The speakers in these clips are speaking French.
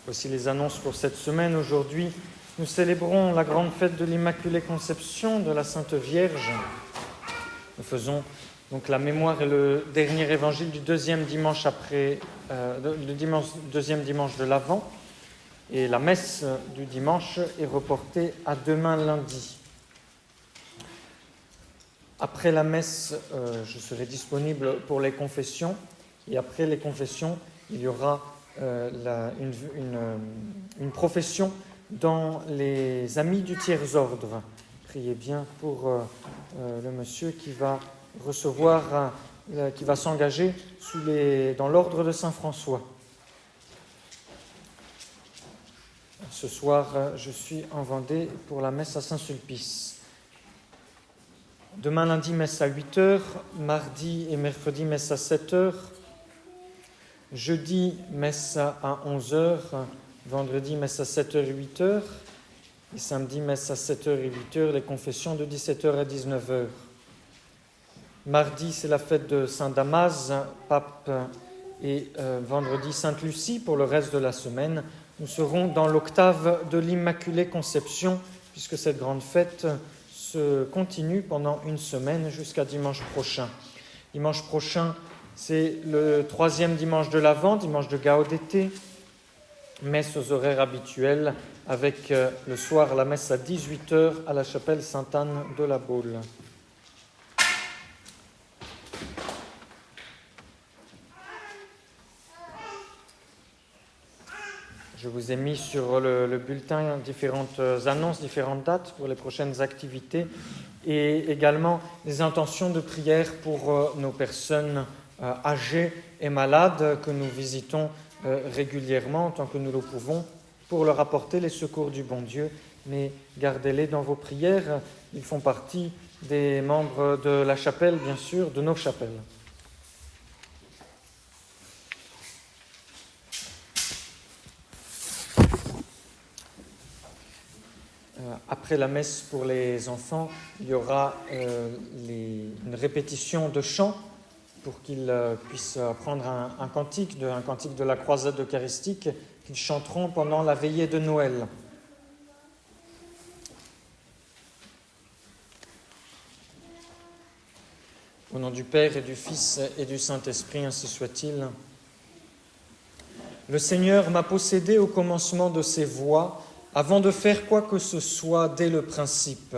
Voici les annonces pour cette semaine. Aujourd'hui, nous célébrons la grande fête de l'Immaculée Conception de la Sainte Vierge. Nous faisons donc la mémoire et le dernier évangile du deuxième dimanche deuxième dimanche de l'Avent. Et la messe du dimanche est reportée à demain lundi. Après la messe, je serai disponible pour les confessions. Et après les confessions, il y aura une profession dans les Amis du Tiers-Ordre. Priez bien pour le monsieur qui va recevoir, qui va s'engager dans l'ordre de Saint-François. Ce soir, je suis en Vendée pour la messe à Saint-Sulpice. Demain lundi, messe à 8h, mardi et mercredi, messe à 7h, jeudi, messe à 11h, vendredi, messe à 7h et 8h, et samedi, messe à 7h et 8h, les confessions de 17h à 19h. Mardi, c'est la fête de Saint-Damas, pape, et vendredi, Sainte-Lucie pour le reste de la semaine. Nous serons dans l'octave de l'Immaculée Conception, puisque cette grande fête se continue pendant une semaine jusqu'à dimanche prochain. Dimanche prochain, c'est le 3e dimanche de l'Avent, dimanche de Gaudete, messe aux horaires habituels, avec le soir la messe à 18h à la chapelle Sainte-Anne de la Baule. Je vous ai mis sur le bulletin différentes annonces, différentes dates pour les prochaines activités et également des intentions de prière pour nos personnes âgées et malades que nous visitons régulièrement tant que nous le pouvons pour leur apporter les secours du bon Dieu. Mais gardez-les dans vos prières, ils font partie des membres de la chapelle, bien sûr, de nos chapelles. Après la messe pour les enfants, il y aura une répétition de chants pour qu'ils puissent apprendre un cantique de la croisade eucharistique qu'ils chanteront pendant la veillée de Noël. Au nom du Père et du Fils et du Saint-Esprit, ainsi soit-il. Le Seigneur m'a possédé au commencement de ses voies, avant de faire quoi que ce soit dès le principe.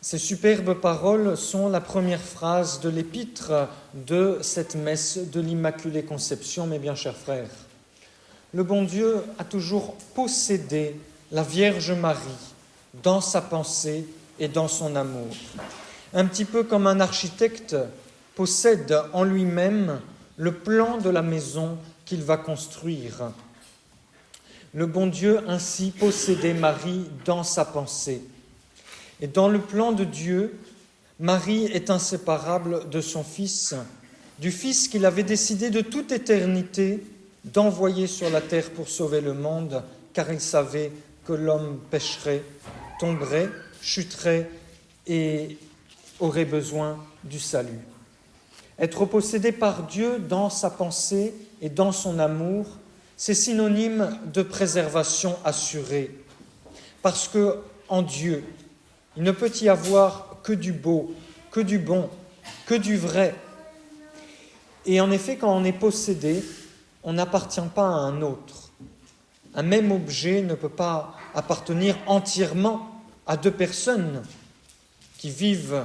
Ces superbes paroles sont la première phrase de l'épître de cette messe de l'Immaculée Conception, mes bien chers frères. Le bon Dieu a toujours possédé la Vierge Marie dans sa pensée et dans son amour. Un petit peu comme un architecte possède en lui-même le plan de la maison qu'il va construire. Le bon Dieu ainsi possédait Marie dans sa pensée. Et dans le plan de Dieu, Marie est inséparable de son Fils, du Fils qu'il avait décidé de toute éternité d'envoyer sur la terre pour sauver le monde, car il savait que l'homme pécherait, tomberait, chuterait et aurait besoin du salut. Être possédé par Dieu dans sa pensée et dans son amour, c'est synonyme de préservation assurée, parce que en Dieu, il ne peut y avoir que du beau, que du bon, que du vrai. Et en effet, quand on est possédé, on n'appartient pas à un autre. Un même objet ne peut pas appartenir entièrement à deux personnes qui vivent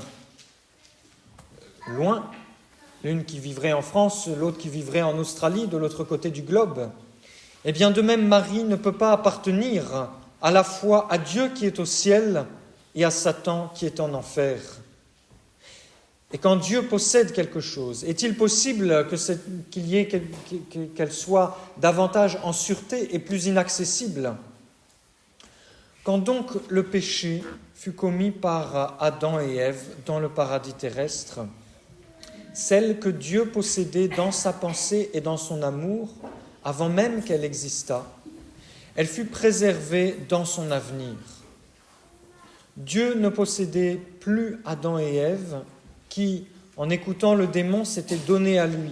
loin, l'une qui vivrait en France, l'autre qui vivrait en Australie, de l'autre côté du globe. Eh bien, de même, Marie ne peut pas appartenir à la fois à Dieu qui est au ciel et à Satan qui est en enfer. Et quand Dieu possède quelque chose, est-il possible qu'elle soit davantage en sûreté et plus inaccessible ? Quand donc le péché fut commis par Adam et Ève dans le paradis terrestre, celle que Dieu possédait dans sa pensée et dans son amour, avant même qu'elle existât, elle fut préservée dans son avenir. Dieu ne possédait plus Adam et Ève qui, en écoutant le démon, s'étaient donnés à lui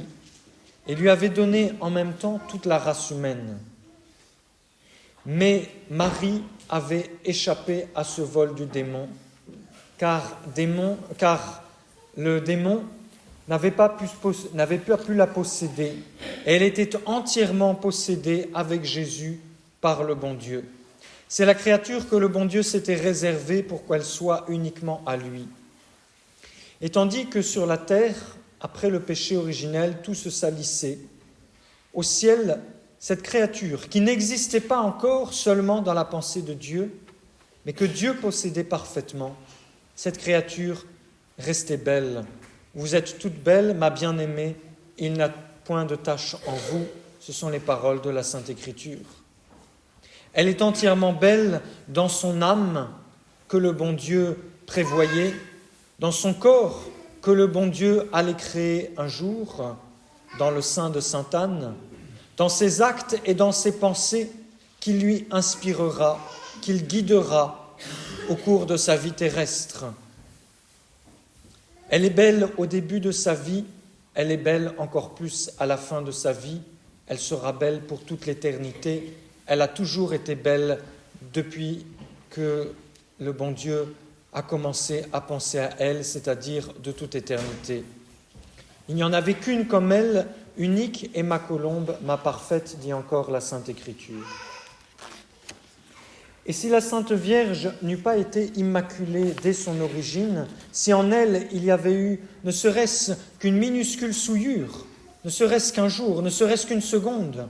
et lui avaient donné en même temps toute la race humaine. Mais Marie avait échappé à ce vol du démon, car le démon n'avait pas pu la posséder. Elle était entièrement possédée avec Jésus par le bon Dieu. C'est la créature que le bon Dieu s'était réservée pour qu'elle soit uniquement à lui. Et tandis que sur la terre, après le péché originel, tout se salissait, au ciel, cette créature qui n'existait pas encore seulement dans la pensée de Dieu, mais que Dieu possédait parfaitement, cette créature restait belle. Vous êtes toute belle, ma bien-aimée, il n'a point de tache en vous. Ce sont les paroles de la Sainte Écriture. Elle est entièrement belle dans son âme que le bon Dieu prévoyait, dans son corps que le bon Dieu allait créer un jour, dans le sein de Sainte Anne, dans ses actes et dans ses pensées qu'il lui inspirera, qu'il guidera au cours de sa vie terrestre. Elle est belle au début de sa vie, elle est belle encore plus à la fin de sa vie, elle sera belle pour toute l'éternité, elle a toujours été belle depuis que le bon Dieu a commencé à penser à elle, c'est-à-dire de toute éternité. Il n'y en avait qu'une comme elle, unique et ma colombe, ma parfaite, dit encore la Sainte Écriture. Et si la Sainte Vierge n'eût pas été immaculée dès son origine, si en elle il y avait eu ne serait-ce qu'une minuscule souillure, ne serait-ce qu'un jour, ne serait-ce qu'une seconde,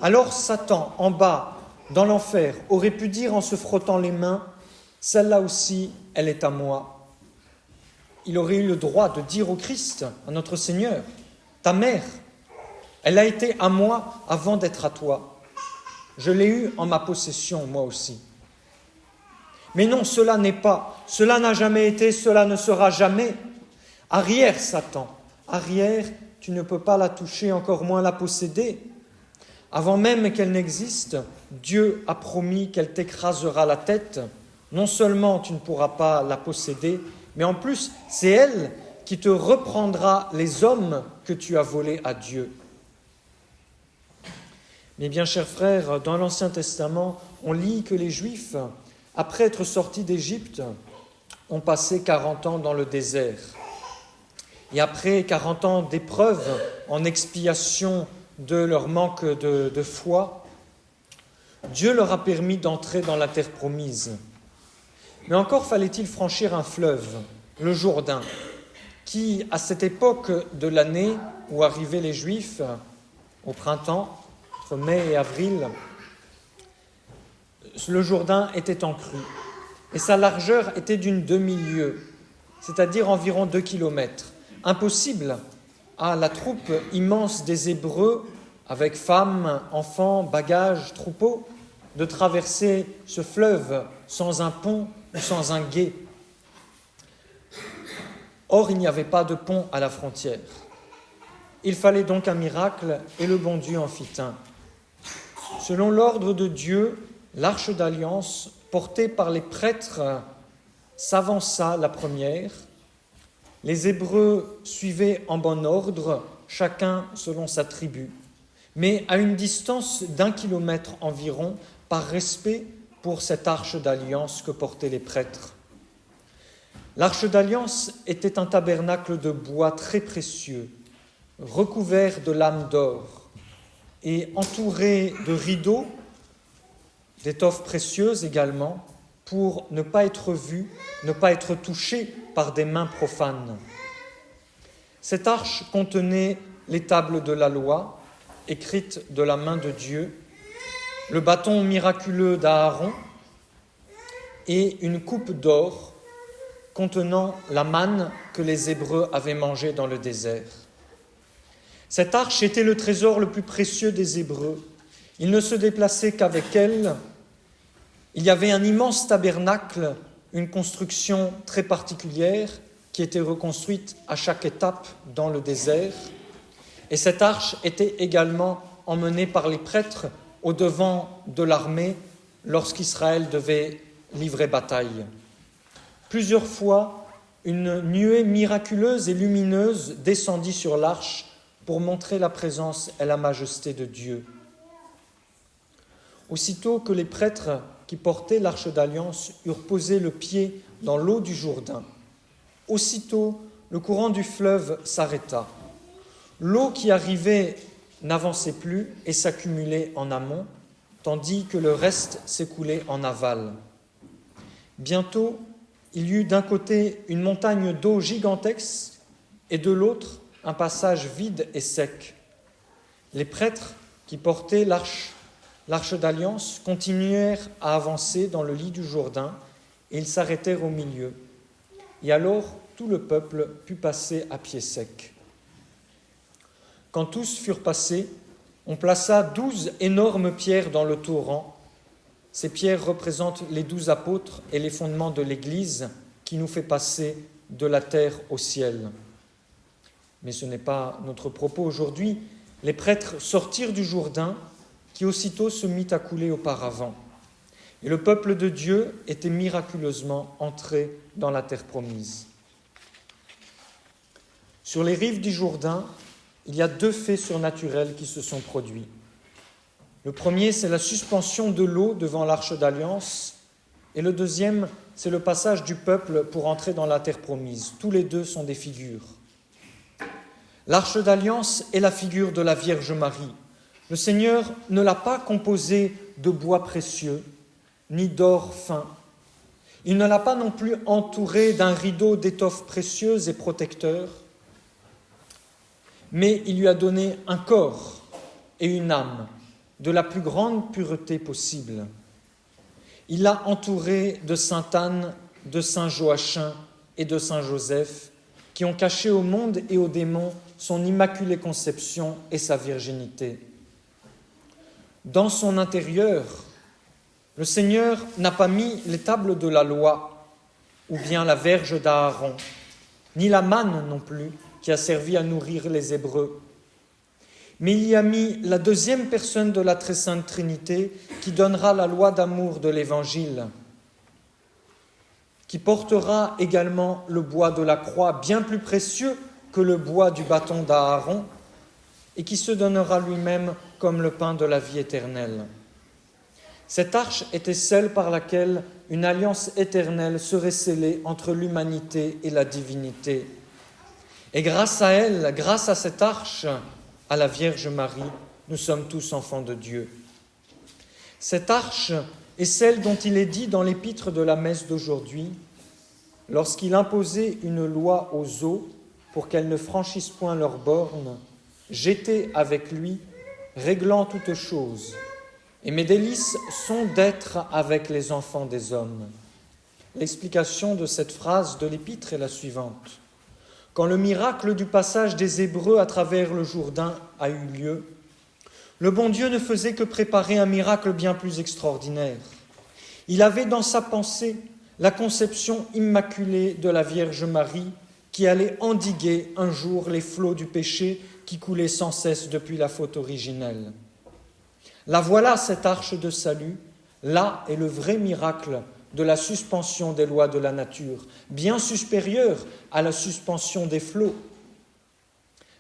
alors Satan, en bas, dans l'enfer, aurait pu dire en se frottant les mains, « Celle-là aussi, elle est à moi ». Il aurait eu le droit de dire au Christ, à notre Seigneur, « Ta mère, elle a été à moi avant d'être à toi. Je l'ai eue en ma possession, moi aussi. » Mais non, cela n'est pas, cela n'a jamais été, cela ne sera jamais. Arrière, Satan, arrière, tu ne peux pas la toucher, encore moins la posséder. Avant même qu'elle n'existe, Dieu a promis qu'elle t'écrasera la tête. Non seulement tu ne pourras pas la posséder, mais en plus, c'est elle qui te reprendra les hommes que tu as volés à Dieu. Mais bien, chers frères, dans l'Ancien Testament, on lit que les Juifs, après être sortis d'Égypte, ont passé 40 ans dans le désert. Et après 40 ans d'épreuves en expiation de leur manque de foi, Dieu leur a permis d'entrer dans la terre promise. Mais encore fallait-il franchir un fleuve, le Jourdain, qui, à cette époque de l'année où arrivaient les Juifs, au printemps, entre mai et avril, le Jourdain était en crue et sa largeur était d'une demi-lieue, c'est-à-dire environ 2 kilomètres. Impossible à la troupe immense des Hébreux, avec femmes, enfants, bagages, troupeaux, de traverser ce fleuve sans un pont ou sans un gué. Or, il n'y avait pas de pont à la frontière. Il fallait donc un miracle et le bon Dieu en fit un. Selon l'ordre de Dieu, l'arche d'alliance, portée par les prêtres, s'avança la première. Les Hébreux suivaient en bon ordre, chacun selon sa tribu, mais à une distance d'1 kilomètre environ, par respect pour cette arche d'alliance que portaient les prêtres. L'arche d'alliance était un tabernacle de bois très précieux, recouvert de lames d'or et entouré de rideaux, d'étoffes précieuses également, pour ne pas être vu, ne pas être touché par des mains profanes. Cette arche contenait les tables de la loi, écrites de la main de Dieu, le bâton miraculeux d'Aaron et une coupe d'or contenant la manne que les Hébreux avaient mangée dans le désert. Cette arche était le trésor le plus précieux des Hébreux. Ils ne se déplaçaient qu'avec elle. Il y avait un immense tabernacle, une construction très particulière qui était reconstruite à chaque étape dans le désert. Et cette arche était également emmenée par les prêtres au devant de l'armée lorsqu'Israël devait livrer bataille. Plusieurs fois, une nuée miraculeuse et lumineuse descendit sur l'arche pour montrer la présence et la majesté de Dieu. aussitôt que les prêtres qui portaient l'arche d'alliance eurent posé le pied dans l'eau du Jourdain, aussitôt le courant du fleuve s'arrêta. L'eau qui arrivait n'avançait plus et s'accumulait en amont, tandis que le reste s'écoulait en aval. Bientôt, il y eut d'un côté une montagne d'eau gigantesque et de l'autre un passage vide et sec. Les prêtres qui portaient l'arche d'alliance continuèrent à avancer dans le lit du Jourdain et ils s'arrêtèrent au milieu. Et alors tout le peuple put passer à pied sec. Quand tous furent passés, on plaça 12 énormes pierres dans le torrent. Ces pierres représentent les 12 apôtres et les fondements de l'Église qui nous fait passer de la terre au ciel. Mais ce n'est pas notre propos aujourd'hui. Les prêtres sortirent du Jourdain, qui aussitôt se mit à couler auparavant. Et le peuple de Dieu était miraculeusement entré dans la terre promise. Sur les rives du Jourdain, il y a 2 faits surnaturels qui se sont produits. Le premier, c'est la suspension de l'eau devant l'arche d'alliance, et le deuxième, c'est le passage du peuple pour entrer dans la terre promise. Tous les 2 sont des figures. L'arche d'alliance est la figure de la Vierge Marie. Le Seigneur ne l'a pas composée de bois précieux, ni d'or fin. Il ne l'a pas non plus entourée d'un rideau d'étoffes précieuses et protecteurs, mais il lui a donné un corps et une âme de la plus grande pureté possible. Il l'a entourée de Sainte Anne, de Saint Joachim et de Saint Joseph, qui ont caché au monde et aux démons son immaculée conception et sa virginité. Dans son intérieur, le Seigneur n'a pas mis les tables de la loi, ou bien la verge d'Aaron, ni la manne non plus, qui a servi à nourrir les Hébreux. Mais il y a mis la 2e personne de la très sainte Trinité qui donnera la loi d'amour de l'Évangile, qui portera également le bois de la croix, bien plus précieux que le bois du bâton d'Aaron, et qui se donnera lui-même comme le pain de la vie éternelle. Cette arche était celle par laquelle une alliance éternelle serait scellée entre l'humanité et la divinité. Et grâce à elle, grâce à cette arche, à la Vierge Marie, nous sommes tous enfants de Dieu. Cette arche est celle dont il est dit dans l'épître de la messe d'aujourd'hui, lorsqu'il imposait une loi aux eaux pour qu'elles ne franchissent point leurs bornes, j'étais avec lui, réglant toutes choses, et mes délices sont d'être avec les enfants des hommes. L'explication de cette phrase de l'épître est la suivante. Quand le miracle du passage des Hébreux à travers le Jourdain a eu lieu, le bon Dieu ne faisait que préparer un miracle bien plus extraordinaire. Il avait dans sa pensée la conception immaculée de la Vierge Marie qui allait endiguer un jour les flots du péché qui coulaient sans cesse depuis la faute originelle. La voilà, cette arche de salut. Là est le vrai miracle de la suspension des lois de la nature, bien supérieure à la suspension des flots.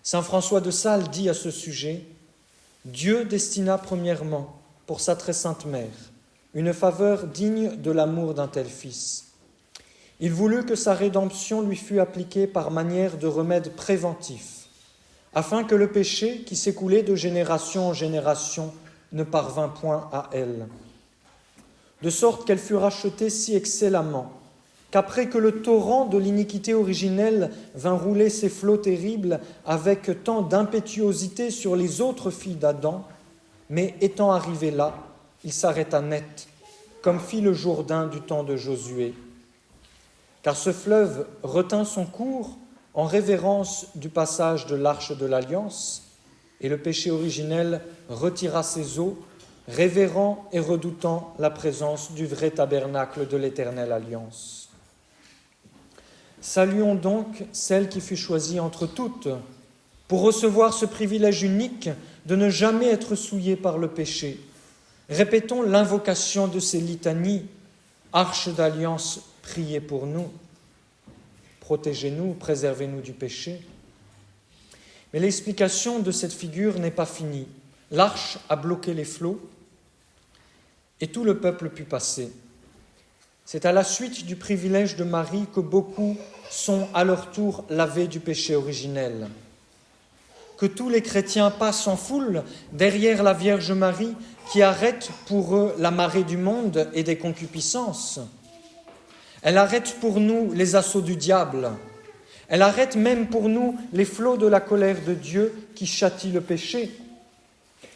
Saint François de Sales dit à ce sujet « Dieu destina premièrement, pour sa très sainte mère, une faveur digne de l'amour d'un tel Fils. Il voulut que sa rédemption lui fût appliquée par manière de remède préventif, afin que le péché, qui s'écoulait de génération en génération, ne parvint point à elle. De sorte qu'elle fut rachetée si excellemment qu'après que le torrent de l'iniquité originelle vint rouler ses flots terribles avec tant d'impétuosité sur les autres filles d'Adam, mais étant arrivé là, il s'arrêta net, comme fit le Jourdain du temps de Josué. Car ce fleuve retint son cours en révérence du passage de l'arche de l'Alliance, et le péché originel retira ses eaux, révérant et redoutant la présence du vrai tabernacle de l'Éternelle Alliance. Saluons donc celle qui fut choisie entre toutes pour recevoir ce privilège unique de ne jamais être souillée par le péché. Répétons l'invocation de ces litanies. Arche d'Alliance, priez pour nous. Protégez-nous, préservez-nous du péché. Mais l'explication de cette figure n'est pas finie. L'arche a bloqué les flots, et tout le peuple put passer. C'est à la suite du privilège de Marie que beaucoup sont à leur tour lavés du péché originel. Que tous les chrétiens passent en foule derrière la Vierge Marie qui arrête pour eux la marée du monde et des concupiscences. Elle arrête pour nous les assauts du diable. Elle arrête même pour nous les flots de la colère de Dieu qui châtie le péché.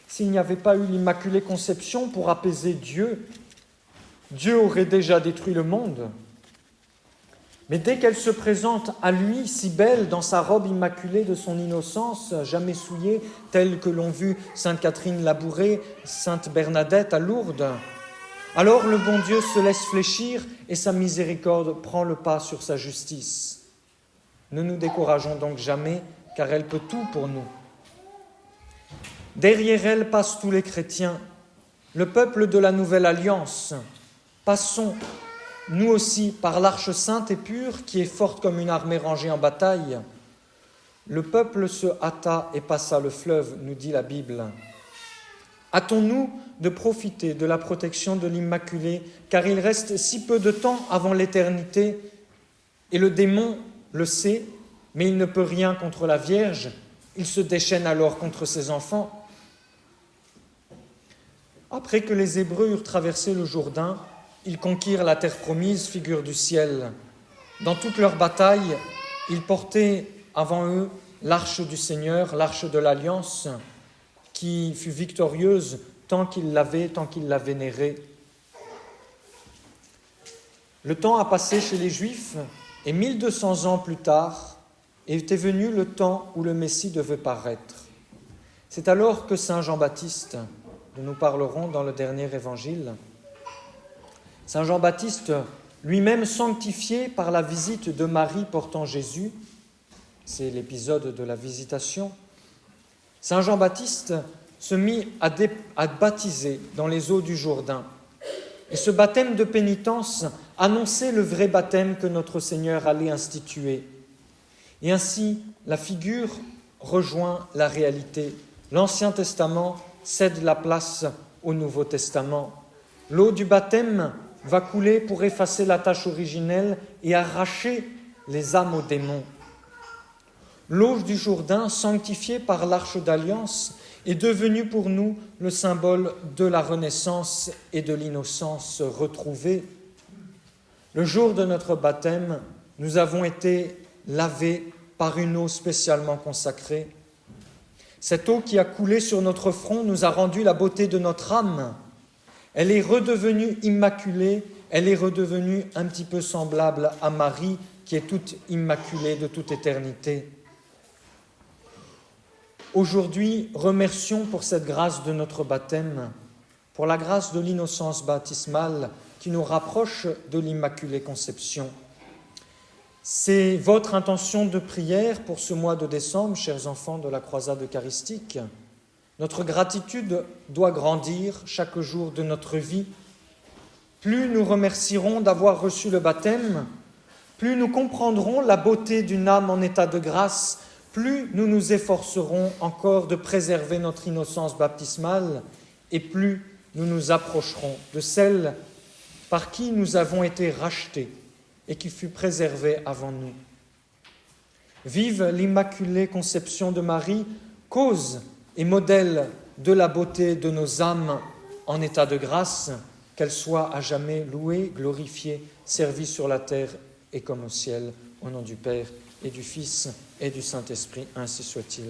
S'il n'y avait pas eu l'Immaculée Conception pour apaiser Dieu, Dieu aurait déjà détruit le monde. Mais dès qu'elle se présente à lui, si belle dans sa robe immaculée de son innocence, jamais souillée, telle que l'ont vu Sainte Catherine Labouré, Sainte Bernadette à Lourdes, alors le bon Dieu se laisse fléchir et sa miséricorde prend le pas sur sa justice. Ne nous décourageons donc jamais, car elle peut tout pour nous. Derrière elle passent tous les chrétiens, le peuple de la Nouvelle Alliance. Passons, nous aussi, par l'arche sainte et pure qui est forte comme une armée rangée en bataille. Le peuple se hâta et passa le fleuve, nous dit la Bible. Hâtons-nous de profiter de la protection de l'Immaculée, car il reste si peu de temps avant l'éternité, et le démon le sait, mais il ne peut rien contre la Vierge. Il se déchaîne alors contre ses enfants. Après que les Hébreux eurent traversé le Jourdain, ils conquirent la terre promise, figure du ciel. Dans toute leur bataille, ils portaient avant eux l'arche du Seigneur, l'arche de l'Alliance, qui fut victorieuse tant qu'ils la vénéraient. Le temps a passé chez les Juifs, et 1200 ans plus tard, était venu le temps où le Messie devait paraître. C'est alors que Saint Jean-Baptiste, dont nous parlerons dans le dernier évangile, Saint Jean-Baptiste, lui-même sanctifié par la visite de Marie portant Jésus, c'est l'épisode de la visitation, Saint Jean-Baptiste se mit à baptiser dans les eaux du Jourdain. Et ce baptême de pénitence annonçait le vrai baptême que notre Seigneur allait instituer. Et ainsi, la figure rejoint la réalité. L'Ancien Testament cède la place au Nouveau Testament. L'eau du baptême va couler pour effacer la tâche originelle et arracher les âmes aux démons. L'eau du Jourdain, sanctifiée par l'arche d'alliance, est devenue pour nous le symbole de la renaissance et de l'innocence retrouvée. Le jour de notre baptême, nous avons été lavés par une eau spécialement consacrée. Cette eau qui a coulé sur notre front nous a rendu la beauté de notre âme. Elle est redevenue immaculée, elle est redevenue un petit peu semblable à Marie, qui est toute immaculée de toute éternité. Aujourd'hui, remercions pour cette grâce de notre baptême, pour la grâce de l'innocence baptismale qui nous rapproche de l'Immaculée Conception. C'est votre intention de prière pour ce mois de décembre, chers enfants de la croisade eucharistique. Notre gratitude doit grandir chaque jour de notre vie. Plus nous remercierons d'avoir reçu le baptême, plus nous comprendrons la beauté d'une âme en état de grâce, plus nous nous efforcerons encore de préserver notre innocence baptismale et plus nous nous approcherons de celle par qui nous avons été rachetés et qui fut préservée avant nous. Vive l'Immaculée Conception de Marie, cause et modèle de la beauté de nos âmes en état de grâce, qu'elle soit à jamais louée, glorifiée, servie sur la terre et comme au ciel, au nom du Père et du Fils et du Saint-Esprit, ainsi soit-il.